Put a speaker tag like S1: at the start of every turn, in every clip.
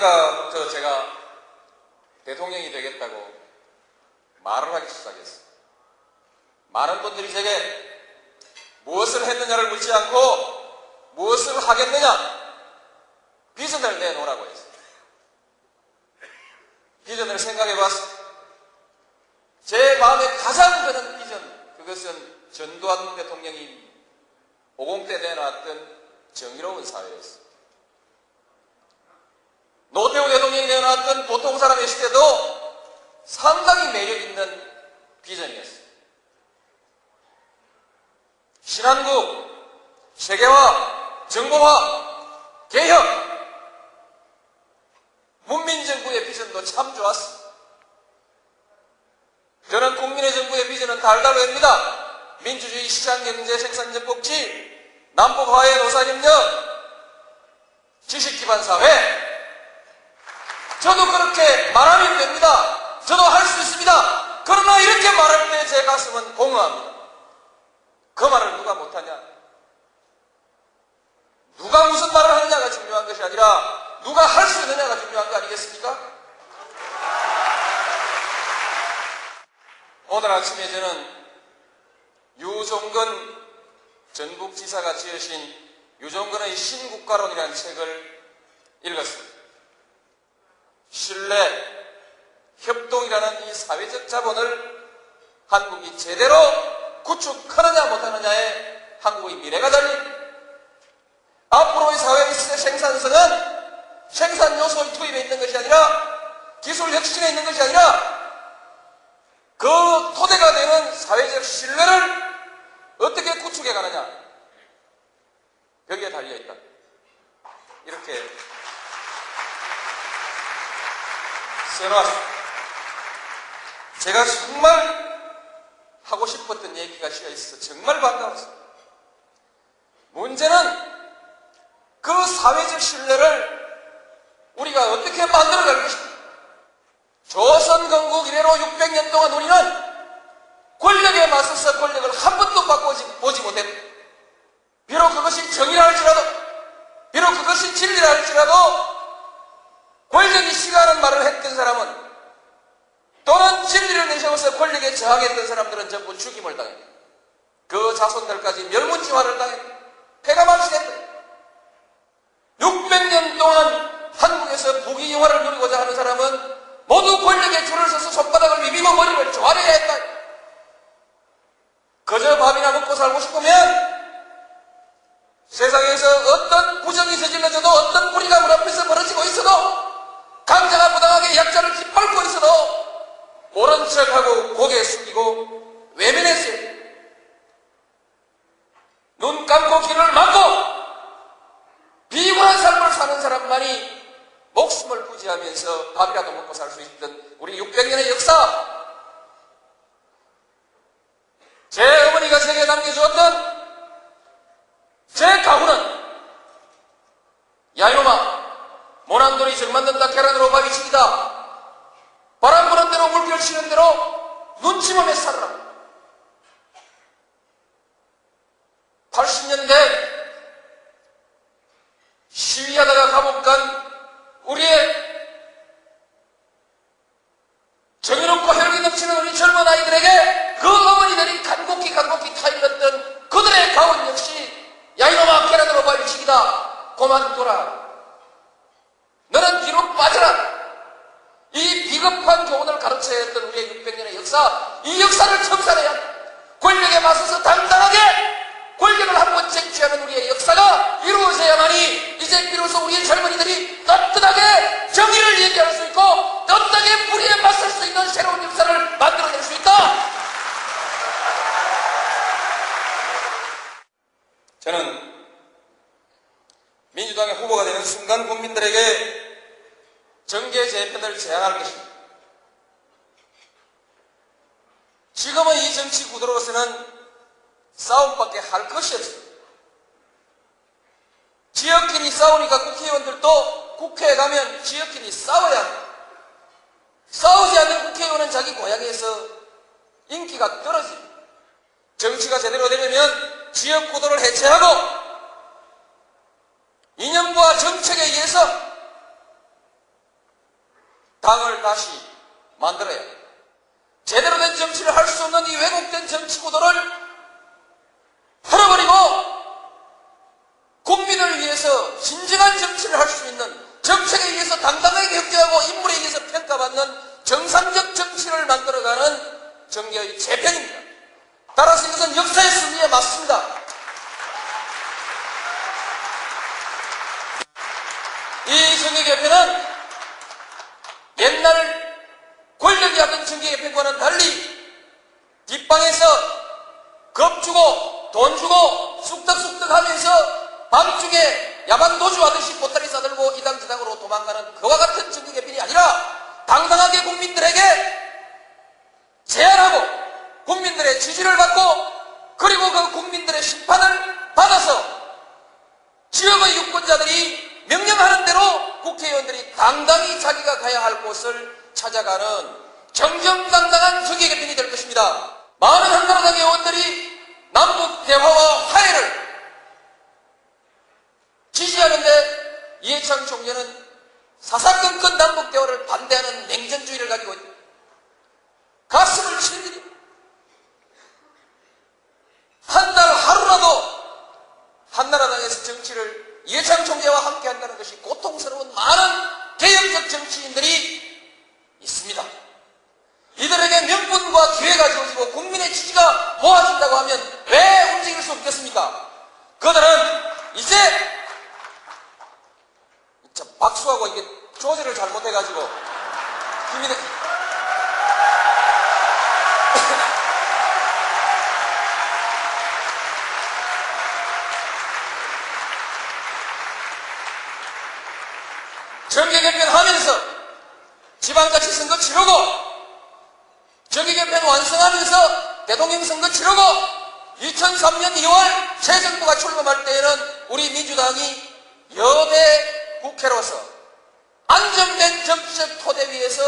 S1: 언젠가부터 제가 대통령이 되겠다고 말을 하기 시작했어요. 많은 분들이 제게 무엇을 했느냐를 묻지 않고 무엇을 하겠느냐, 비전을 내놓으라고 했어요. 비전을 생각해봤어요. 제 마음에 가장 드는 비전, 그것은 전두환 대통령이 50대 내놨던 정의로운 사회였어요. 노태우 대통령이 내놨던 보통 사람의 시대도 상당히 매력있는 비전이었어요. 신한국, 세계화, 정보화, 개혁, 문민정부의 비전도 참 좋았습니다. 저는 국민의 정부의 비전은 달달합니다. 민주주의, 시장경제, 생산적 복지, 남북화해, 노사협력, 지식기반 사회. 저도 그렇게 말하면 됩니다. 저도 할 수 있습니다. 그러나 이렇게 말할 때 제 가슴은 공허합니다. 그 말을 누가 못하냐? 누가 무슨 말을 하느냐가 중요한 것이 아니라 누가 할 수 있느냐가 중요한 거 아니겠습니까? 오늘 아침에 저는 유종근 전북지사가 지으신 유종근의 신국가론이라는 책을 읽었습니다. 신뢰, 협동이라는 이 사회적 자본을 한국이 제대로 구축하느냐 못하느냐에 한국의 미래가 달린, 앞으로의 사회의 생산성은 생산 요소의 투입에 있는 것이 아니라 기술 혁신에 있는 것이 아니라 그 토대가 되는 사회적 신뢰를 어떻게 구축해 가느냐, 여기에 달려있다. 이렇게 써놨습니다. 제가 정말 하고 싶었던 얘기가 씌어 있어서 정말 반가웠습니다. 문제는 그 사회적 신뢰를 우리가 어떻게 만들어갈 것인가. 조선 건국 이래로 600년 동안 우리는 권력에 맞서서 권력을 한 번도 바꿔보지 못했다. 비록 그것이 정의라 할지라도, 비록 그것이 진리라 할지라도 권력이 싫어하는 말을 했던 사람은, 또는 진리를 내세워서 권력에 저항했던 사람들은 전부 죽임을 당했다. 그 자손들까지 멸문지화를 당했다. 폐가 망신했다. 600년 동안 한국에서 부귀영화를 누리고자 하는 사람은 모두 권력에 줄을 서서 손바닥을 비비고 머리를 조아려야 했다. 그저 밥이나 먹고 살고 싶으면 세상에서 어떤 부정이 저질러져도, 어떤 불의가 문 앞에서 벌어지고 있어도, 강자가 부당하게 약자를 짓밟고 있어도 모른 척하고 고개 숙이고 외면했어요. 눈 감고 귀를 막고 비굴한 삶을 사는 사람만이 목숨을 부지하면서 밥이라도 먹고 살 수 있던 우리 600년의 역사, 제 어머니가 제게 남겨주었던 제 가훈은, 야 이놈아, 모난돌이 정 만든다, 계란으로 밥이 치기다, 바람 부는 대로 물결 치는 대로 눈치보며 살아라. 80년대 시위하다가 감옥 간 우리의 정의롭고 혈기 넘치는 우리 젊은 아이들에게 그 어머니들이 간곡히 타일렀던 그들의 가훈 역시, 야 이놈아, 계란으로 밥이 치기다, 그만둬라, 너는 뒤로 빠져라. 이 비겁한 교훈을 가르쳐야 했던 우리의 600년의 역사, 이 역사를 청산해야 한다. 권력에 맞서서 당당하게 권력을 한번 쟁취하는 우리의 역사가 이루어져야만이 이제 비로소 우리의 젊은이들이 떳떳하게 정의를 얘기할 수 있고 떳떳하게 불의에 맞설 수 있는 새로운 역사를 만들어낼 수 있다. 저는 민주당의 후보가 되는 순간 국민들에게 정계 재편을 제안할 것입니다. 지금의 이 정치 구도로서는 싸움밖에 할 것이 없습니다. 지역끼리 싸우니까 국회의원들도 국회에 가면 지역끼리 싸워야 합니다. 싸우지 않는 국회의원은 자기 고향에서 인기가 떨어집니다. 정치가 제대로 되려면 지역 구도를 해체하고 이념과 정책에 의해서 당을 다시 만들어야 합니다. 제대로 된 정치를 할 수 없는 이 왜곡된 정치 구도를 풀어버리고 국민을 위해서 진정한 정치를 할 수 있는, 정책에 의해서 당당하게 경제하고 인물에 의해서 평가받는 정상적 정치를 만들어가는 정계의 재편입니다. 따라서 이것은 역사의 승리에 맞습니다. 이 정계개편은 옛날 권력이 하던 정계개편과는 달리 뒷방에서 겁주고 돈 주고 쑥덕쑥덕 하면서 밤중에 야반 도주하듯이 보따리 싸들고 이당 저당으로 도망가는 그와 같은 정계개편이 아니라 당당하게 국민들에게 제안하고 국민들의 지지를 받고 그리고 그 국민들의 심판을 받아서 지역의 유권자들이 명령하는 대로 국회의원들이 당당히 자기가 가야 할 곳을 찾아가는 정정당당한 정계개편이 될 것입니다. 많은 한나라당 의원들이 남북 대화와 화해를 지지하는데 이해창 총재는 사사건건 남북 대화를 반대하는 냉전주의를 가지고 가슴을 치는 일이 한 달 하루라도 한나라당에서 정치를 이해창 총재와 함께 한다는 것이 고통스러운 많은 개혁적 정치인들이 있습니다. 이들에게 명분과 기회가 주어지고 국민의 지지가 모아진다고 하면 왜 움직일 수 없겠습니까? 그들은 이제 박수하고 이게 조절을 잘못해가지고 국민의 정계개편 하면서 지방자치 선거 치르고 정계개편 완성하면서 대통령 선거 치르고 2003년 2월 새 정부가 출범할 때에는 우리 민주당이 여대 국회로서 안정된 정치적 토대 위에서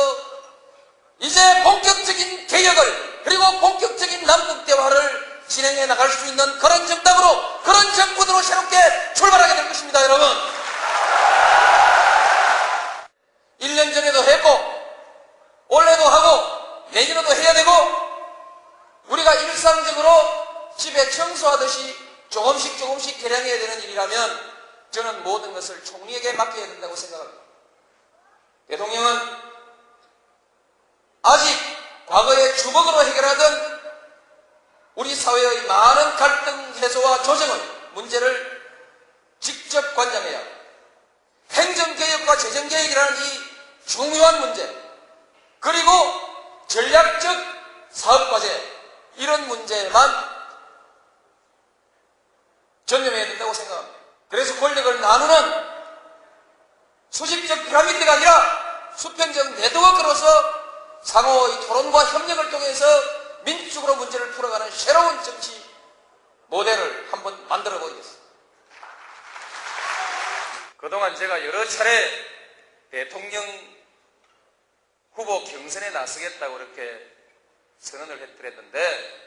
S1: 이제 본격적인 개혁을 그리고 본격적인 남북대화를 진행해 나갈 수 있는 그런 정당으로 그런 정부로 새롭게 출발하게 될 것입니다. 여러분, 1년 전에도 했고 올해도 하고 내년에도 해야 되고 우리가 일상적으로 집에 청소하듯이 조금씩 개량해야 되는 일이라면 저는 모든 것을 총리에게 맡겨야 된다고 생각합니다. 대통령은 아직 과거에 주먹으로 해결하던 우리 사회의 많은 갈등 해소와 조정의 문제를 직접 관장해야 합니다. 행정개혁과 재정개혁이라는 이 중요한 문제 그리고 전략적 사업과제 이런 문제만 전념해야 된다고 생각합니다. 그래서 권력을 나누는 수직적 피라미드가 아니라 수평적 네트워크로서 상호의 토론과 협력을 통해서 민주적으로 문제를 풀어가는 새로운 정치 모델을 한번 만들어 보이겠습니다. 그동안 제가 여러 차례 대통령 후보 경선에 나서겠다고 이렇게 선언을 해드렸는데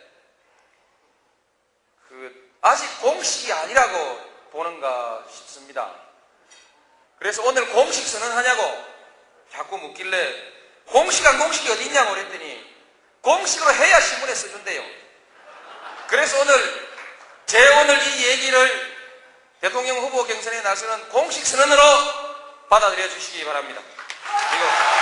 S1: 아직 공식이 아니라고 보는가 싶습니다. 그래서 오늘 공식 선언하냐고 자꾸 묻길래 공식한 공식이 어디 있냐고 그랬더니 공식으로 해야 신문에 써준대요. 그래서 오늘 이 얘기를 대통령 후보 경선에 나서는 공식 선언으로 받아들여 주시기 바랍니다. 그리고